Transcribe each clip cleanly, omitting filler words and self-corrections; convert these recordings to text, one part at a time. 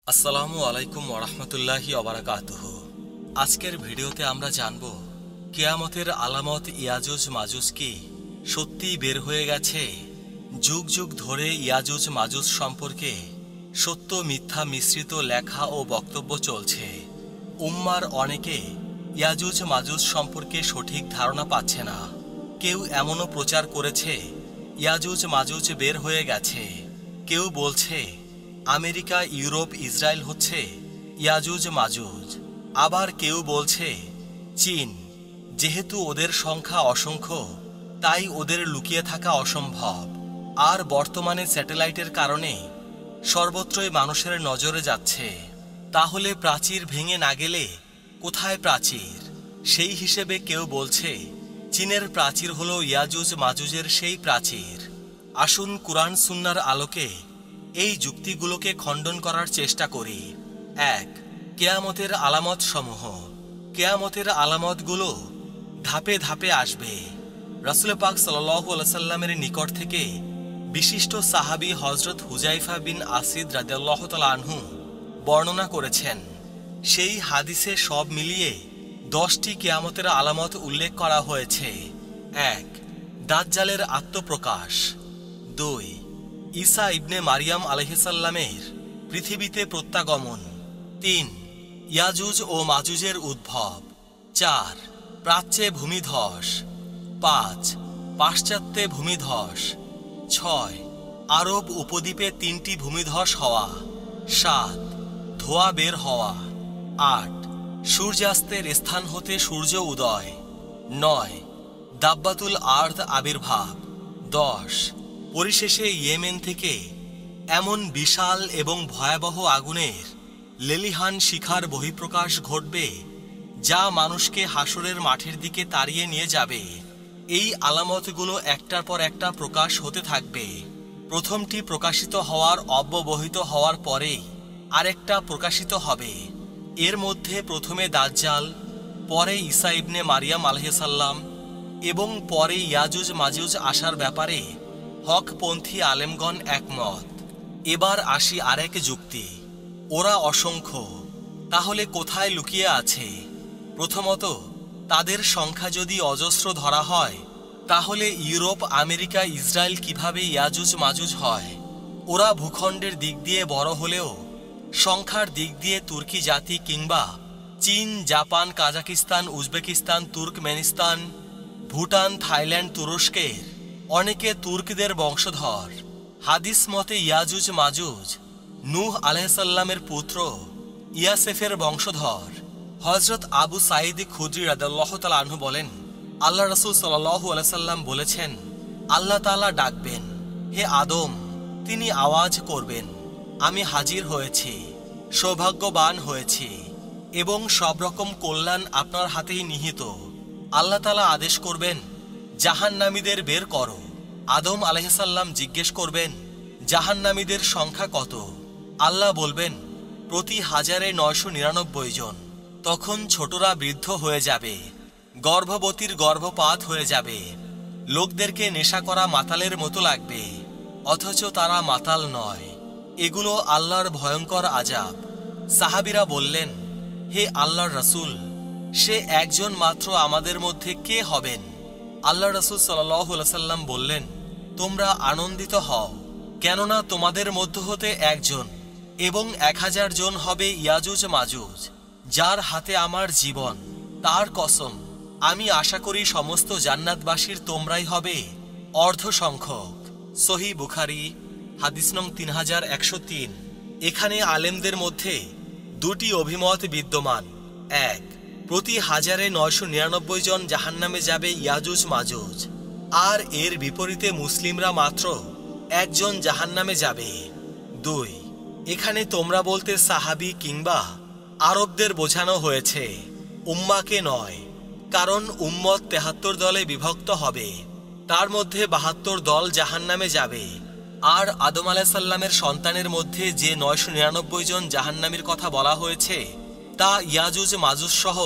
আসসালামু আলাইকুম ওরহমতুল্লাহি ওবারাকাতুহু। আজকের ভিডিওতে আমরা জানব কিয়ামতের আলামত ইয়াজুজ মাজুজ কি সত্যি বের হয়ে গেছে। যুগ যুগ ধরে ইয়াজুজ মাজুজ সম্পর্কে সত্য মিথ্যা মিশ্রিত লেখা ও বক্তব্য চলছে। উম্মার অনেকে ইয়াজুজ মাজুজ সম্পর্কে সঠিক ধারণা পাচ্ছে না। কেউ এমনও প্রচার করেছে ইয়াজুজ মাজুজ বের হয়ে গেছে। কেউ বলছে আমেরিকা, ইউরোপ, ইসরায়েল হচ্ছে ইয়াজুজ মাজুজ। আবার কেউ বলছে চীন, যেহেতু ওদের সংখ্যা অসংখ্য তাই ওদের লুকিয়ে থাকা অসম্ভব। আর বর্তমানে স্যাটেলাইটের কারণে সর্বত্রই মানুষের নজরে যাচ্ছে। তাহলে প্রাচীর ভেঙে না গেলে কোথায় প্রাচীর? সেই হিসেবে কেউ বলছে চীনের প্রাচীর হলো ইয়াজুজ মাজুজের সেই প্রাচীর। আসুন কুরআন সুন্নাহর আলোকে এই যুক্তিগুলোকে খণ্ডন করার চেষ্টা করি। ১. কিয়ামতের আলামত সমূহ। কিয়ামতের আলামতগুলো ধাপে ধাপে আসবে। রাসূল পাক সাল্লাল্লাহু আলাইহি সাল্লামের নিকট থেকে বিশিষ্ট সাহাবী হযরত হুযায়ফা বিন আসিদ রাদিয়াল্লাহু তাআলা আনহু বর্ণনা করেছেন। সেই হাদিসে সব মিলিয়ে 10টি কিয়ামতের আলামত উল্লেখ করা হয়েছে। ১. দাজ্জালের আত্মপ্রকাশ। ২. ঈসা ইবনে মারিয়াম আলাইহিস সালামের পৃথিবীতে প্রত্যাগমন। ৩. ইয়াজুজ ও মাজুজের উদ্ভব। ৪. প্রাচ্যে ভূমিধস। ৫. পাশ্চাত্যে ভূমিধস। ৬. আরব উপদ্বীপে 3টি ভূমিধস হওয়া। ৭. ধোঁয়া বের হওয়া। ৮. সূর্যাস্তের স্থান হতে সূর্য উদয়। ৯. দাব্বাতুল আরদ আবির্ভাব। ১০. পরিশেষে ইয়েমেন থেকে এমন বিশাল এবং ভয়াবহ আগুনের লেলিহান শিখার বহিঃপ্রকাশ ঘটবে যা মানুষকে হাসরের মাঠের দিকে তাড়িয়ে নিয়ে যাবে। এই আলামতগুলো একটার পর একটা প্রকাশ হতে থাকবে। প্রথমটি প্রকাশিত হওয়ার অব্যবহিত হওয়ার পরেই আরেকটা প্রকাশিত হবে। এর মধ্যে প্রথমে দাজ্জাল, পরে ঈসা ইবনে মারিয়াম আলাইহিস সালাম এবং পরে ইয়াজুজ মাজুজ আসার ব্যাপারে হকপন্থী আলেমগণ একমত। এবার আসি আরেক যুক্তি। ওরা অসংখ্য, তাহলে কোথায় লুকিয়ে আছে? প্রথমত, তাদের সংখ্যা যদি অজস্র ধরা হয় তাহলে ইউরোপ, আমেরিকা, ইসরায়েল কিভাবে ইয়াজুজ মাজুজ হয়? ওরা ভূখণ্ডের দিক দিয়ে বড় হলেও সংখ্যার দিক দিয়ে তুর্কি জাতি কিংবা চীন, Japan, Kazakhstan, Uzbekistan, Turkmenistan, Bhutan, Thailand, তুরস্কের অনেকে তুর্কদের বংশধর। হাদিস মতে ইয়াজুজ মাজুজ নূহ আলাইহিস সালামের পুত্র ইয়াসেফের বংশধর। হযরত আবু সাঈদ খুদরি রাদিয়াল্লাহু তাআলা আনহু বলেন, আল্লাহ রাসূল সাল্লাল্লাহু আলাইহি সাল্লাম বলেছেন, আল্লাহ তাআলা ডাকবেন, হে আদম। তিনি আওয়াজ করবেন, আমি হাজির হয়েছি, সৌভাগ্যবান হয়েছি এবং সব রকম কল্যাণ আপনার হাতেই নিহিত। আল্লাহ তাআলা আদেশ করবেন, জাহান্নামীদের বের করো। আদম আলাইহিস সালাম জিজ্ঞেস করবেন, জাহান্নামীদের সংখ্যা কত? আল্লাহ বলবেন, প্রতি 1099 জন। তখন ছোটরা বৃদ্ধ হয়ে যাবে, গর্ভবতীর গর্ভপাত হয়ে যাবে, লোকদেরকে নেশা করা মাতালের মতো লাগবে, অথচ তারা মাতাল নয়। এগুলো আল্লাহর ভয়ঙ্কর আযাব। সাহাবীরা বললেন, হে আল্লাহর রাসূল, সে একজন মাত্র আমাদের মধ্যে কে হবেন? আল্লাহ রাসূল সাল্লাল্লাহু আলাইহি সাল্লাম বললেন, তোমরা আনন্দিত হও, কেননা তোমাদের মধ্য হতে একজন এবং 1000 জন হবে ইয়াজুজ মাজুজ, যার হাতে আমার জীবন। তার কসম, আমি আশা করি সমস্ত জান্নাতবাসীর তোমরাই হবে অর্ধ সংখ্যক। সহিহ বুখারী হাদিস নং 3103। এখানে আলেমদের মধ্যে 2টি অভিমত বিদ্যমান। ১. প্রতি 1099 জন জাহান্নামে যাবে ইয়াজুজ মাজুজ, আর এর বিপরীতে মুসলিমরা মাত্র 1 জন জাহান্নামে যাবে। ২. এখানে তোমরা বলতে সাহাবী কিংবা আরবদের বোঝানো হয়েছে, উম্মাকে নয়, কারণ উম্মত 73 দলে বিভক্ত হবে, তার মধ্যে 72 দল জাহান্নামে যাবে। আর আদম আলাইহিস সালামের সন্তানের মধ্যে যে 999 জন জাহান্নামীর কথা বলা হয়েছে তা ইয়াজুজ মাজুজ সহ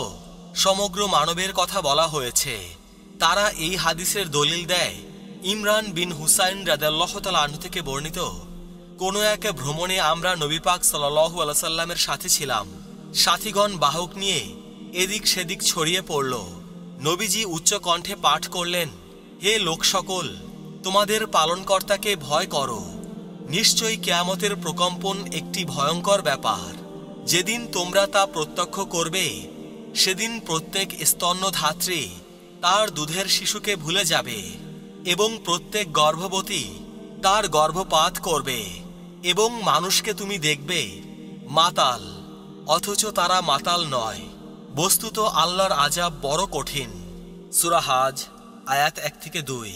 সমগ্র মানবের কথা বলা হয়েছে। তারা এই হাদিসের দলিল দেয় ইমরান বিন হুসাইন রাদিয়াল্লাহু তাআলা আনহু থেকে বর্ণিত, কোনো এক ভ্রমণে আমরা নবী পাক সাল্লাল্লাহু আলাইহি সাল্লামের সাথে ছিলাম। সাথীগণ বাহক নিয়ে এদিক সেদিক ছড়িয়ে পড়ল। নবীজি উচ্চ কণ্ঠে পাঠ করলেন, হে লোক সকল, তোমাদের পালনকর্তাকে ভয় করো। নিশ্চয়ই কিয়ামতের প্রকম্পন একটি ভয়ঙ্কর ব্যাপার। যেদিন তোমরা তা প্রত্যক্ষ করবে, সেদিন প্রত্যেক স্তন্যধাত্রী তার দুধের শিশুকে ভুলে যাবে এবং প্রত্যেক গর্ভবতী তার গর্ভপাত করবে এবং মানুষকে তুমি দেখবে মাতাল, অথচ তারা মাতাল নয়। বস্তুত আল্লাহর আযাব বড় কঠিন। সূরা হাজ আয়াত 1-2।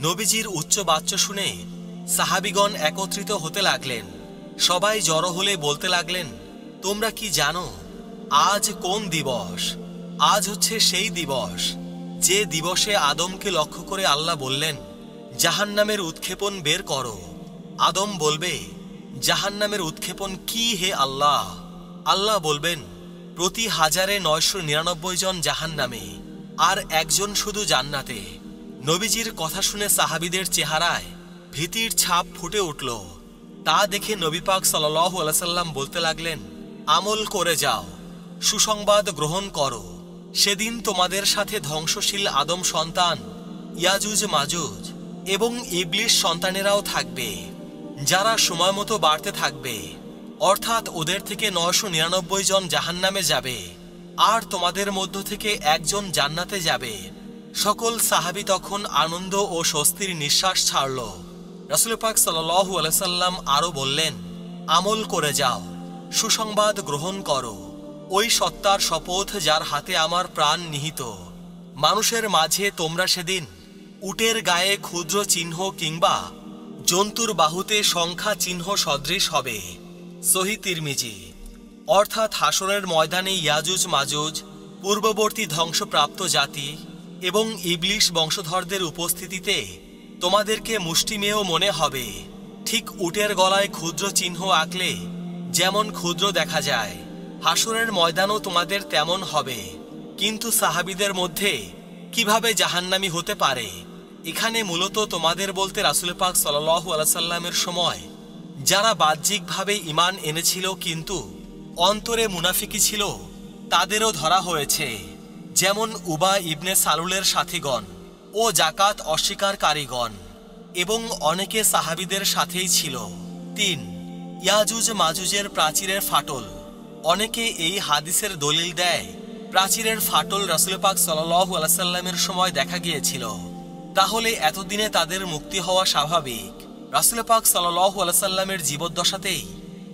নবীজির উচ্চ বাচ্চ শুনে সাহাবীগণ একত্রিত হতে লাগলেন। সবাই জড়ো হলে বলতে লাগলেন, তোমরা কি জানো আজ কোন দিবস? আজ হচ্ছে সেই দিবস যে দিবসে আদমকে লক্ষ্য করে আল্লাহ বললেন, জাহান্নামের উৎক্ষেপণ বের করো। আদম বলবে, জাহান্নামের উৎক্ষেপণ কি হে আল্লাহ? আল্লাহ বলবেন, প্রতি 1999 জন জাহান্নামে আর একজন শুধু জান্নাতে। নবীজির কথা শুনে সাহাবীদের চেহারায় ভীতির ছাপ ফুটে উঠল। তা দেখে নবী পাক সাল্লাল্লাহু আলাইহি সাল্লাম বলতে লাগলেন, আমল করে যাও, সুসংবাদ গ্রহণ করো। সেদিন তোমাদের সাথে ধ্বংসশীল আদম সন্তান, ইয়াজুজ মাজুজ এবং ইবলিশ সন্তানেরাও থাকবে, যারা সময় মতো বাড়তে থাকবে। অর্থাৎ ওদের থেকে 999 জন জাহান্নামে যাবে আর তোমাদের মধ্য থেকে একজন জান্নাতে যাবে। সকল সাহাবী তখন আনন্দ ও স্বস্তির নিঃশ্বাস ছাড়ল। রাসূল পাক সাল্লাল্লাহু আলাইহি সাল্লাম আরো বললেন, আমল করে যাও, সুসংবাদ গ্রহণ করো। ওই সত্তার শপথ যার হাতে আমার প্রাণ নিহিত, মানুষের মাঝে তোমরা সেদিন উটের গায়ে ক্ষুদ্র চিহ্ন কিংবা জন্তুর বাহুতে সংখ্যা চিহ্ন সদৃশ হবে। সহিহ তিরমিজি। অর্থাৎ হাসরের ময়দানে ইয়াজুজ মাজুজ, পূর্ববর্তী ধ্বংসপ্রাপ্ত জাতি এবং ইবলিশ বংশধরদের উপস্থিতিতে তোমাদেরকে মুষ্টিমেয় মনে হবে। ঠিক উটের গলায় ক্ষুদ্র চিহ্ন আঁকলে যেমন ক্ষুদ্র দেখা যায়, হাসরের ময়দানও তোমাদের তেমন হবে। কিন্তু সাহাবীদের মধ্যে কিভাবে জাহান্নামী হতে পারে? এখানে মূলত তোমাদের বলতে রাসূল পাক সাল্লাল্লাহু আলাইহি সাল্লামের সময় যারা বাহ্যিকভাবে ঈমান এনেছিল কিন্তু অন্তরে মুনাফিকি ছিল, তাদেরও ধরা হয়েছে। যেমন উবা ইবনে সালুলের সাথীগণ ও যাকাত অস্বীকারীগণ এবং অনেকে সাহাবীদের সাথেই ছিল। 3. ইয়াজুজ মাজুজের প্রাচীরের ফাটল। অনেকে এই হাদিসের দলিল দেয়, প্রাচীরের ফাটল রাসূল পাক সাল্লাল্লাহু আলাইহি সাল্লামের সময় দেখা গিয়েছিল। তাহলে এতদিনে তাদের মুক্তি হওয়া স্বাভাবিক। রাসূল পাক সাল্লাল্লাহু আলাইহি সাল্লামের জীবদ্দশাতেই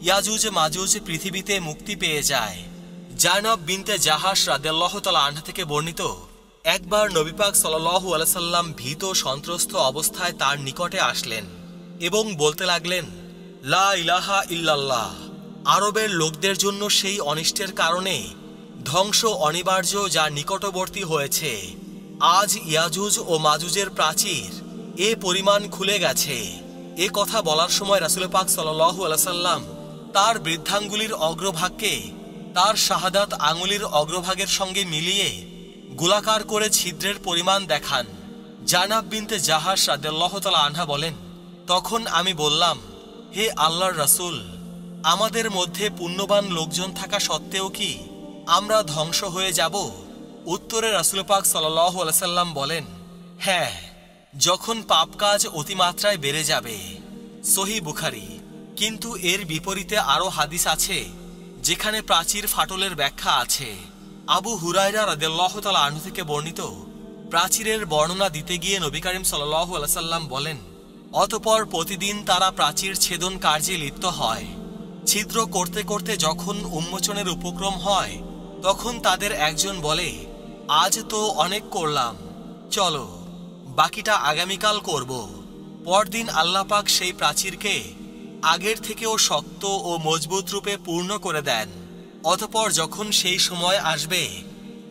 ইয়াজুজ মাজুজ পৃথিবীতে মুক্তি পেয়ে যায়। জায়নব বিনতে জাহাশ রাদিয়াল্লাহু তাআলা আনহা থেকে বর্ণিত, একবার নবী পাক সাল্লাল্লাহু আলাইহি সাল্লাম ভীত সন্ত্রস্ত অবস্থায় তার নিকটে আসলেন এবং বলতে লাগলেন, লা ইলাহা ইল্লাল্লাহ। আরবের লোকদের জন্য সেই অনিষ্টের কারণে ধ্বংস অনিবার্য যা নিকটবর্তী হয়েছে। আজ ইয়াজুজ ও মাজুজের প্রাচীর এ পরিমাণ খুলে গেছে। এ কথা বলার সময় রাসূল পাক সাল্লাল্লাহু আলাইহি সাল্লাম তার বৃদ্ধাঙ্গুলির অগ্রভাগকে তার শাহাদাত আঙ্গুলির অগ্রভাগের সঙ্গে মিলিয়ে গোলাকার করে ছিদ্রের পরিমাণ দেখান। জায়নব বিনতে জাহাশ রাদিয়াল্লাহু তাআলা আনহা বলেন, তখন আমি বললাম, হে আল্লাহর রাসূল, আমাদের মধ্যে পুণ্যবান লোকজন থাকা সত্ত্বেও কি আমরা ধ্বংস হয়ে যাব? উত্তরে রাসূল পাক সাল্লাল্লাহু আলাইহি সাল্লাম বলেন, হ্যাঁ, যখন পাপ কাজ অতিমাত্রায় বেড়ে যাবে। সহিহ বুখারী। কিন্তু এর বিপরীতে আরও হাদিস আছে যেখানে প্রাচীর ফাটলের ব্যাখ্যা আছে। আবু হুরায়রা রাদিয়াল্লাহু তাআলা আনহু থেকে বর্ণিত, প্রাচীরের বর্ণনা দিতে গিয়ে নবী করিম সাল্লাল্লাহু আলাইহি সাল্লাম বলেন, অতঃপর প্রতিদিন তারা প্রাচীর ছেদন কার্যে লিপ্ত হয়। ছিদ্র করতে করতে যখন উন্মোচনের উপক্রম হয়, তখন তাদের একজন বলে, আজ তো অনেক করলাম, চলো বাকিটা আগামীকাল করব। পরদিন আল্লাহ পাক সেই প্রাচীরকে আগের থেকেও শক্ত ও মজবুত রূপে পূর্ণ করে দেন। অতঃপর যখন সেই সময় আসবে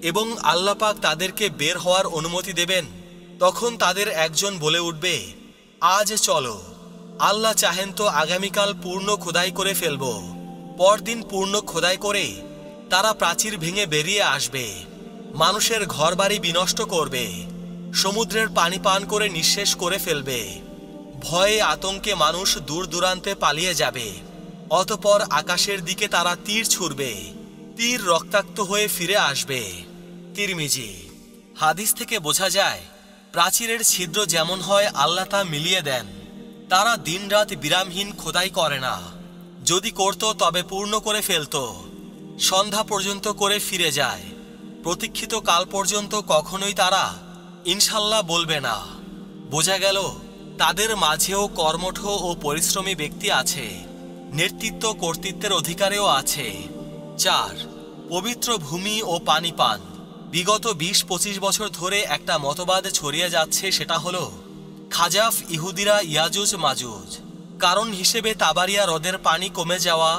এবং আল্লাহ পাক তাদেরকে বের হওয়ার অনুমতি দেবেন, তখন তাদের একজন বলে উঠবে, আজ চলো, আল্লাহ চাহেন তো আগামীকাল পূর্ণ খোদাই করে ফেলব। পরদিন পূর্ণ খোদাই করে তারা প্রাচীর ভেঙে বেরিয়ে আসবে, মানুষের ঘরবাড়ি বিনষ্ট করবে, সমুদ্রের পানি পান করে নিঃশেষ করে ফেলবে। ভয়ে আতঙ্কে মানুষ দূর দূরান্তে পালিয়ে যাবে। অতঃপর আকাশের দিকে তারা তীর ছুড়বে, তীর রক্তাক্ত হয়ে ফিরে আসবে। তিরমিজি। হাদিস থেকে বোঝা যায়, প্রাচীরের ছিদ্র যেমন হয় আল্লাহ তা মিলিয়ে দেন। তারা দিনরাত বিরামহীন খোদাই করে না, যদি করত তবে পূর্ণ করে ফেলত। সন্ধ্যা পর্যন্ত করে ফিরে যায়, প্রতীক্ষিত কাল পর্যন্ত কখনোই তারা ইনশাল্লাহ বলবে না। বোঝা গেল তাদের মাঝেও কর্মঠ ও পরিশ্রমী ব্যক্তি আছে, নেতৃত্ব কর্তৃত্বের অধিকারেও আছে। 4. পবিত্র ভূমি ও পানি পান। বিগত 20-25 বছর ধরে একটা মতবাদ ছড়িয়ে যাচ্ছে, সেটা হলো খাজাফ ইহুদিরা ইয়াজুজ মাজুজ কারণ হিসেবে তাবারিয়া হ্রদের পানি কমে যাওয়া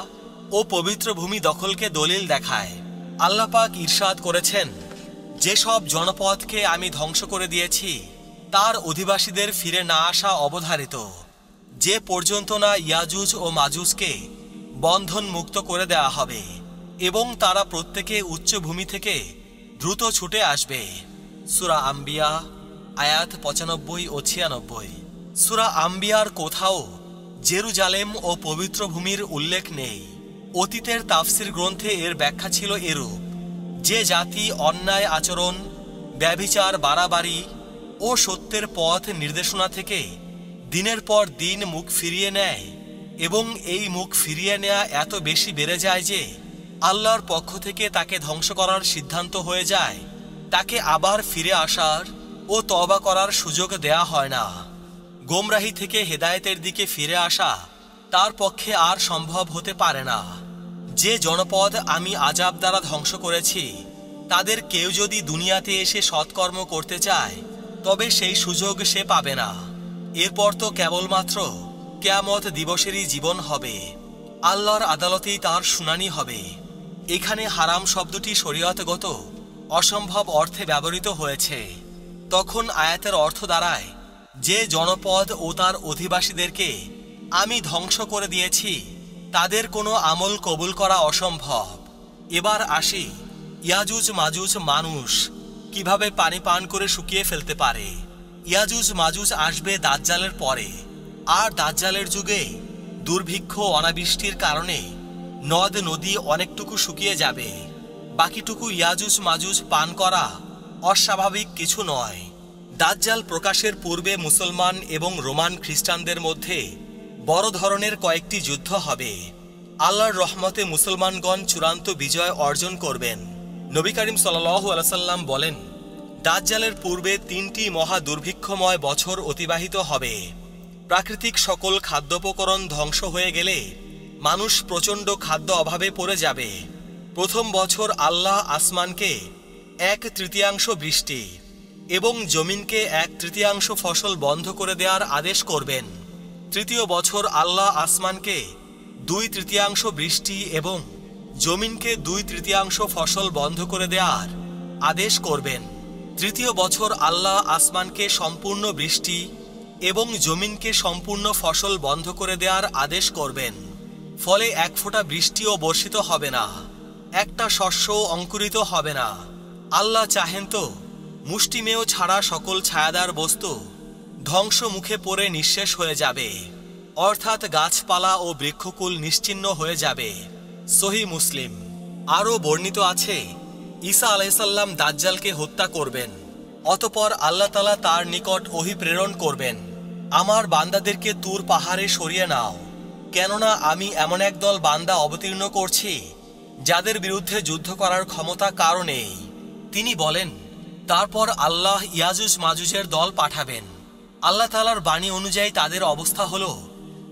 ও পবিত্র ভূমি দখলকে দলিল দেখায়। আল্লাহ পাক ইরশাদ করেছেন, যেসব জনপদকে আমি ধ্বংস করে দিয়েছি তার অধিবাসীদের ফিরে না আসা অবধারিত, যে পর্যন্ত না ইয়াজুজ ও মাজুজকে বন্ধন মুক্ত করে দেওয়া হবে এবং তারা প্রত্যেকে উচ্চভূমি থেকে দ্রুত ছুটে আসবে। সূরা আম্বিয়া আয়াত 95 ও 96। সূরা আম্বিয়ার কোথাও জেরুজালেম ও পবিত্র ভূমির উল্লেখ নেই। অতীতের তাফসির গ্রন্থে এর ব্যাখ্যা ছিল এরূপ, যে জাতি অন্যায় আচরণ, ব্যভিচার, বাড়াবাড়ি ও সত্যের পথ নির্দেশনা থেকে দিনের পর দিন মুখ ফিরিয়ে নেয় এবং এই মুখ ফিরিয়ে নেয়া এত বেশি বেড়ে যায় যে আল্লাহর পক্ষ থেকে তাকে ধ্বংস করার সিদ্ধান্ত হয়ে যায়, তাকে আবার ফিরে আসার ও তওবা করার সুযোগ দেয়া হয় না। গোমরাহি থেকে হেদায়েতের দিকে ফিরে আসা তার পক্ষে আর সম্ভব হতে পারে না। যে জনপদ আমি আযাব দ্বারা ধ্বংস করেছি তাদের কেউ যদি দুনিয়াতে এসে সৎকর্ম করতে চায় তবে সেই সুযোগ সে পাবে না। এরপর তো কেবলমাত্র কিয়ামত দিবসেরই জীবন হবে, আল্লাহর আদালতেই তার শুনানি হবে। এখানে হারাম শব্দটি শরীয়তগত অসম্ভব অর্থে ব্যবহৃত হয়েছে। তখন আয়াতের অর্থ দাঁড়ায়, যে জনপদ ও তার অধিবাসীদেরকে আমি ধ্বংস করে দিয়েছি তাদের কোনো আমল কবুল করা অসম্ভব। এবার আসি, ইয়াজুজ মাজুজ মানুষ কিভাবে পানি পান করে শুকিয়ে ফেলতে পারে। ইয়াজুজ মাজুজ আসবে দাজ্জালের পরে, আর দাজ্জালের যুগে দুর্ভিক্ষ অনাবৃষ্টির কারণে নদ নদী অনেকটুকু শুকিয়ে যাবে। বাকিটুকু ইয়াজুজ মাজুজ পান করা অস্বাভাবিক কিছু নয়। দাজ্জাল প্রকাশের পূর্বে মুসলমান এবং রোমান খ্রিস্টানদের মধ্যে বড় ধরনের কয়েকটি যুদ্ধ হবে। আল্লাহর রহমতে মুসলমানগণ চূড়ান্ত বিজয় অর্জন করবেন। নবী করিম সাল্লাল্লাহু আলাইহি সাল্লাম বলেন, দাজ্জালের পূর্বে 3টি মহা দুর্ভিক্ষময় বছর অতিবাহিত হবে। প্রাকৃতিক সকল খাদ্যোপকরণ ধ্বংস হয়ে গেলে মানুষ প্রচণ্ড খাদ্য অভাবে পড়ে যাবে। প্রথম বছর আল্লাহ আসমানকে 1/3 বৃষ্টি এবং জমিনকে 1/3 ফসল বন্ধ করে দেওয়ার আদেশ করবেন। তৃতীয় বছর আল্লাহ আসমানকে 2/3 বৃষ্টি এবং জমিনকে 2/3 ফসল বন্ধ করে দেওয়ার আদেশ করবেন। তৃতীয় বছর আল্লাহ আসমানকে সম্পূর্ণ বৃষ্টি এবং জমিনকে সম্পূর্ণ ফসল বন্ধ করে দেওয়ার আদেশ করবেন। ফলে এক ফোঁটা বৃষ্টিও বর্ষিত হবে না, একটা শস্যও অঙ্কুরিত হবে না। আল্লাহ চাহেন তো মুষ্টিমেয় ছাড়া সকল ছায়াদার বস্তু ধ্বংস মুখে পড়ে নিঃশেষ হয়ে যাবে, অর্থাৎ গাছপালা ও বৃক্ষকুল নিশ্চিহ্ন হয়ে যাবে। সহিহ মুসলিম। আরও বর্ণিত আছে, ঈসা আলাইহিসসালাম দাজ্জালকে হত্যা করবেন, অতঃপর আল্লাহ তাআলা তার নিকট ওহী প্রেরণ করবেন, আমার বান্দাদেরকে তুর পাহাড়ে সরিয়ে নাও, কেননা আমি এমন একদল বান্দা অবতীর্ণ করছি যাদের বিরুদ্ধে যুদ্ধ করার ক্ষমতা কারও নেই। তিনি বলেন, তারপর আল্লাহ ইয়াজুজ মাজুজের দল পাঠাবেন। আল্লাহ তাআলার বাণী অনুযায়ী তাদের অবস্থা হলো,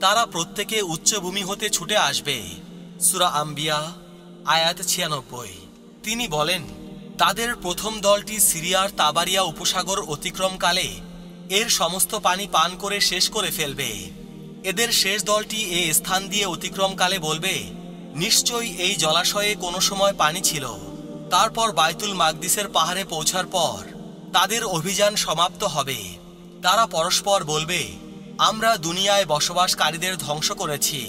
তারা প্রত্যেকে উচ্চভূমি হতে ছুটে আসবে। সূরা আম্বিয়া আয়াত 96। তিনি বলেন, তাদের প্রথম দলটি সিরিয়ার তাবারিয়া উপসাগর অতিক্রমকালে এর সমস্ত পানি পান করে শেষ করে ফেলবে। এদের শেষ দলটি এ স্থান দিয়ে অতিক্রমকালে বলবে, নিশ্চয়ই এই জলাশয়ে কোনো সময় পানি ছিল। তারপর বাইতুল মাকদিসের পাহাড়ে পৌঁছার পর তাদের অভিযান সমাপ্ত হবে। তারা পরস্পর বলবে, আমরা দুনিয়ায় বসবাসকারীদের ধ্বংস করেছি,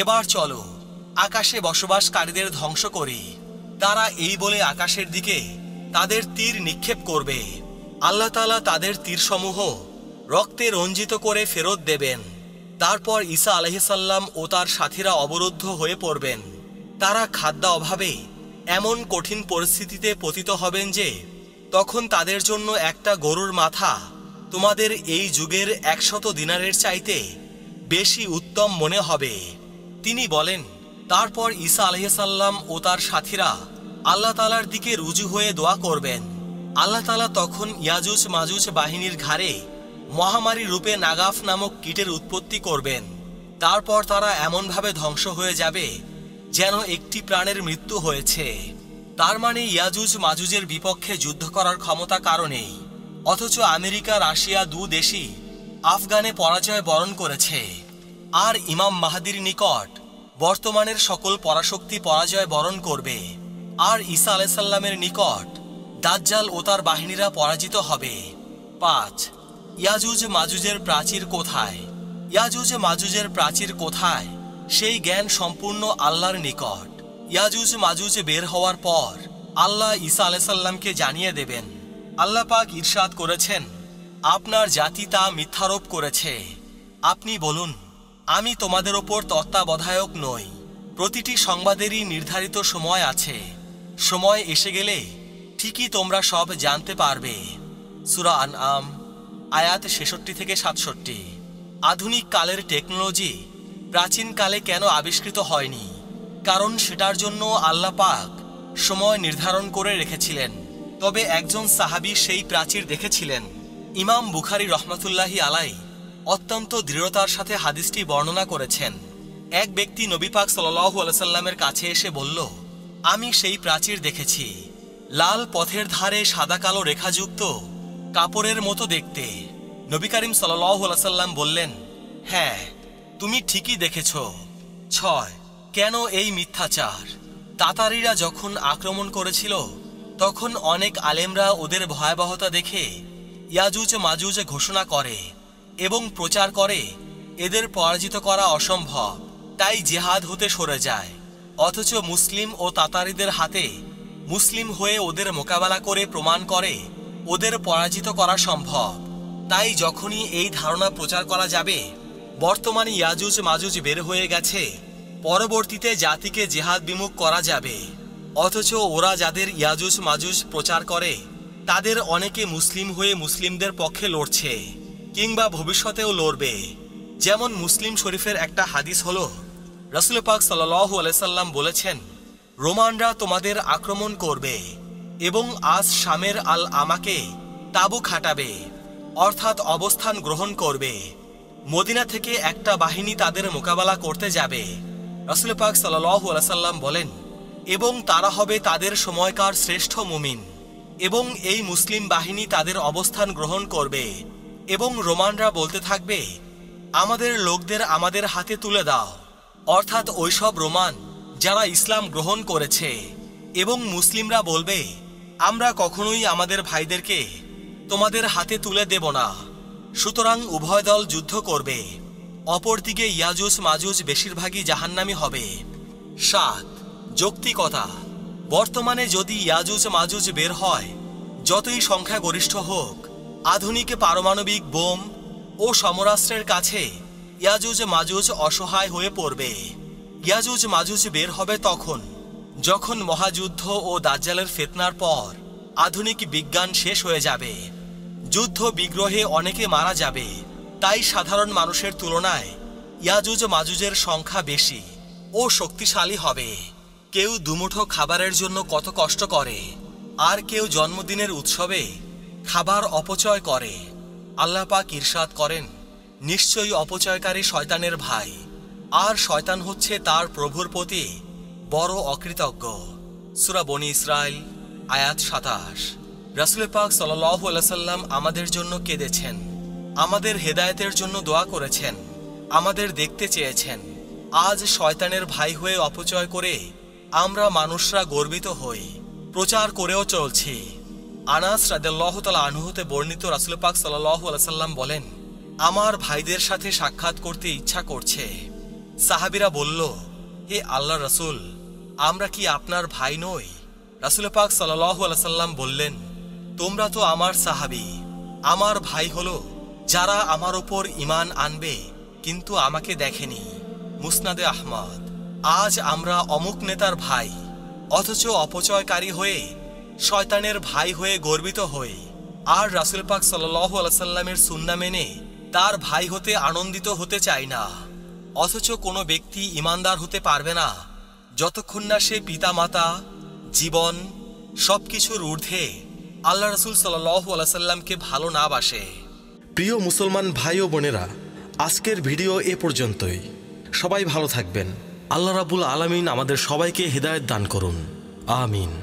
এবার চলো আকাশে বসবাসকারীদের ধ্বংস করি। তারা এই বলে আকাশের দিকে তাদের তীর নিক্ষেপ করবে। আল্লাহ তাআলা তাদের তীরসমূহ রক্তে রঞ্জিত করে ফেরত দেবেন। তারপর ঈসা আলাইহিসসালাম ও তার সাথীরা অবরুদ্ধ হয়ে পড়বেন। তারা খাদ্য অভাবে এমন কঠিন পরিস্থিতিতে পতিত হবেন যে তখন তাদের জন্য একটা গরুর মাথা তোমাদের এই যুগের 100 দিনারের চাইতে বেশি উত্তম মনে হবে। তিনি বলেন, তারপর ঈসা আলাইহিসসালাম ও তার সাথীরা আল্লাহ তাআলার দিকে রুজু হয়ে দোয়া করবেন। আল্লাহ তাআলা তখন ইয়াজুজ মাজুজ বাহিনীর ঘাড়ে মহামারী রূপে নাগাফ নামক কীটের উৎপত্তি করবেন। তারপর তারা এমনভাবে ধ্বংস হয়ে যাবে যেন একটি প্রাণের মৃত্যু হয়েছে। তার মানে ইয়াজুজ মাজুজের বিপক্ষে যুদ্ধ করার ক্ষমতা কারণেই, অথচ আমেরিকা রাশিয়া দু দেশই আফগানে পরাজয় বরণ করেছে। আর ইমাম মাহদির নিকট বর্তমানের সকল পরাশক্তি পরাজয় বরণ করবে। আর ঈসা আলাইহিসসালামের নিকট দাজ্জাল ও তার বাহিনীরা পরাজিত হবে। 5. ইয়াজুজ মাজুজের প্রাচীর কোথায়? ইয়াজুজ মাজুজের প্রাচীর কোথায় সেই জ্ঞান সম্পূর্ণ আল্লাহর নিকট। ইয়াজুজ মাজুজ বের হওয়ার পর আল্লাহ ঈসা আলাইহিসসালামকে জানিয়ে দেবেন। আল্লাহ পাক ইরশাদ করেছেন, আপনার জাতি তা মিথ্যারোপ করেছে। আপনি বলুন, আমি তোমাদের ওপর তত্ত্বাবধায়ক নই। প্রতিটি সংবাদেরই নির্ধারিত সময় আছে। সময় এসে গেলে ঠিকই তোমরা সব জানতে পারবে। সূরা আনআম আয়াত 66 থেকে 67। আধুনিক কালের টেকনোলজি প্রাচীন কালে কেন আবিষ্কৃত হয়নি? কারণ সেটার জন্য আল্লাহ পাক সময় নির্ধারণ করে রেখেছিলেন। তবে একজন সাহাবী সেই প্রাচীর দেখেছিলেন। ইমাম বুখারী রহমাতুল্লাহি আলাইহি অত্যন্ত দৃঢ়তার সাথে হাদিসটি বর্ণনা করেছেন। এক ব্যক্তি নবী পাক সাল্লাল্লাহু আলাইহি সাল্লামের কাছে এসে বলল, আমি সেই প্রাচীর দেখেছি, লাল পথের ধারে সাদা কালো রেখাযুক্ত কাপড়ের মতো দেখতে। নবী করিম সাল্লাল্লাহু আলাইহি সাল্লাম বললেন, হ্যাঁ, তুমি ঠিকই দেখেছ। 6. কেন এই মিথ্যাচার? তাতারিরা যখন আক্রমণ করেছিল তখন অনেক আলেমরা ওদের ভয়াবহতা দেখে ইয়াজুজ মাজুজ ঘোষণা করে এবং প্রচার করে এদের পরাজিত করা অসম্ভব, তাই জিহাদ হতে সরে যায়। অথচ মুসলিম ও তাতারিদের হাতে মুসলিম হয়ে ওদের মোকাবেলা করে প্রমাণ করে ওদের পরাজিত করা সম্ভব। তাই যখনই এই ধারণা প্রচার করা যাবে বর্তমানে ইয়াজুজ মাজুজ বের হয়ে গেছে, পরবর্তীতে জাতিকে জিহাদ বিমুখ করা যাবে। অথচ ওরা যাদের ইয়াজুজ মাজুজ প্রচার করে তাদের অনেকে মুসলিম হয়ে মুসলিমদের পক্ষে লড়ছে কিংবা ভবিষ্যতেও লড়বে। যেমন মুসলিম শরীফের একটা হাদিস হলো, রাসূল পাক সাল্লাল্লাহু আলাইহি সাল্লাম বলেছেন, রোমানরা তোমাদের আক্রমণ করবে এবং আজ শামের আল আমাকে তাঁবু খাটাবে, অর্থাৎ অবস্থান গ্রহণ করবে। মদিনা থেকে একটা বাহিনী তাদের মোকাবেলা করতে যাবে। রাসূল পাক সাল্লাল্লাহু আলাইহি সাল্লাম বলেন, এবং তারা হবে তাদের সময়কার শ্রেষ্ঠ মুমিন, এবং এই মুসলিম বাহিনী তাদের অবস্থান গ্রহণ করবে এবং রোমানরা বলতে থাকবে, আমাদের লোকদের আমাদের হাতে তুলে দাও, অর্থাৎ ওইসব রোমান যারা ইসলাম গ্রহণ করেছে। এবং মুসলিমরা বলবে, আমরা কখনোই আমাদের ভাইদেরকে তোমাদের হাতে তুলে দেব না। সুতরাং উভয় দল যুদ্ধ করবে। অপরদিকে ইয়াজুজ মাজুজ বেশিরভাগই জাহান্নামী হবে। 7. যৌক্তিকতা। বর্তমানে যদি ইয়াজুজ মাজুজ বের হয়, যতই সংখ্যাগরিষ্ঠ হোক, আধুনিক পারমাণবিক বোম ও সমরাস্ত্রের কাছে ইয়াজুজ মাজুজ অসহায় হয়ে পড়বে। ইয়াজুজ মাজুজ বের হবে তখন যখন মহাযুদ্ধ ও দাজ্জালের ফিতনার পর আধুনিক বিজ্ঞান শেষ হয়ে যাবে। যুদ্ধ বিগ্রহে অনেকে মারা যাবে, তাই সাধারণ মানুষের তুলনায় ইয়াজুজ মাজুজের সংখ্যা বেশি ও শক্তিশালী হবে। কেউ দুমুঠো খাবারের জন্য কত কষ্ট করে, আর কেউ জন্মদিনের উৎসবে খাবার অপচয় করে। আল্লাহ পাক ইরশাদ করেন, নিশ্চয়ই অপচয়কারী শয়তানের ভাই, আর শয়তান হচ্ছে তার প্রভুর প্রতি বড় অকৃতজ্ঞ। সূরা বনী ইসরাইল আয়াত 27। রাসূল পাক সাল্লাল্লাহু আলাইহি সাল্লাম আমাদের জন্য কেঁদেছেন, আমাদের হেদায়েতের জন্য দোয়া করেছেন, আমাদের দেখতে চেয়েছেন। আজ শয়তানের ভাই হয়ে অপচয় করে আমরা মানুষরা গর্বিত হই, প্রচার করেও চলছি। আনাস রাদিয়াল্লাহু তাআলা আনহু হতে বর্ণিত, রাসূল পাক সাল্লাল্লাহু আলাইহি সাল্লাম বলেন, আমার ভাইদের সাথে সাক্ষাৎ করতে ইচ্ছা করছে। সাহাবীরা বলল, হে আল্লাহর রাসূল, আমরা কি আপনার ভাই নই? রাসূল পাক সাল্লাল্লাহু আলাইহি সাল্লাম বললেন, তোমরা তো আমার সাহাবী, আমার ভাই হলো যারা আমার ওপর ঈমান আনবে কিন্তু আমাকে দেখেনি। মুসনাদে আহমদ। আজ আমরা অমুক নেতার ভাই, অথচ অপচয়কারী হয়ে, শয়তানের ভাই হয়ে গর্বিত হই, আর রাসূল পাক সাল্লাল্লাহু আলাইহি সাল্লামের সুন্নাহ মেনে তার ভাই হতে আনন্দিত হতে চাই না। অথচ কোনো ব্যক্তি ঈমানদার হতে পারবে না যতক্ষণ না সে পিতামাতা, জীবন, সবকিছুর ঊর্ধ্বে আল্লাহ রাসূল সাল্লাল্লাহু আলাইহি সাল্লামকে ভালো না বাসে। প্রিয় মুসলমান ভাই ও বোনেরা, আজকের ভিডিও এ পর্যন্তই। সবাই ভালো থাকবেন। আল্লাহ রাব্বুল আলামিন আমাদের সবাইকে হিদায়াত দান করুন। আমিন।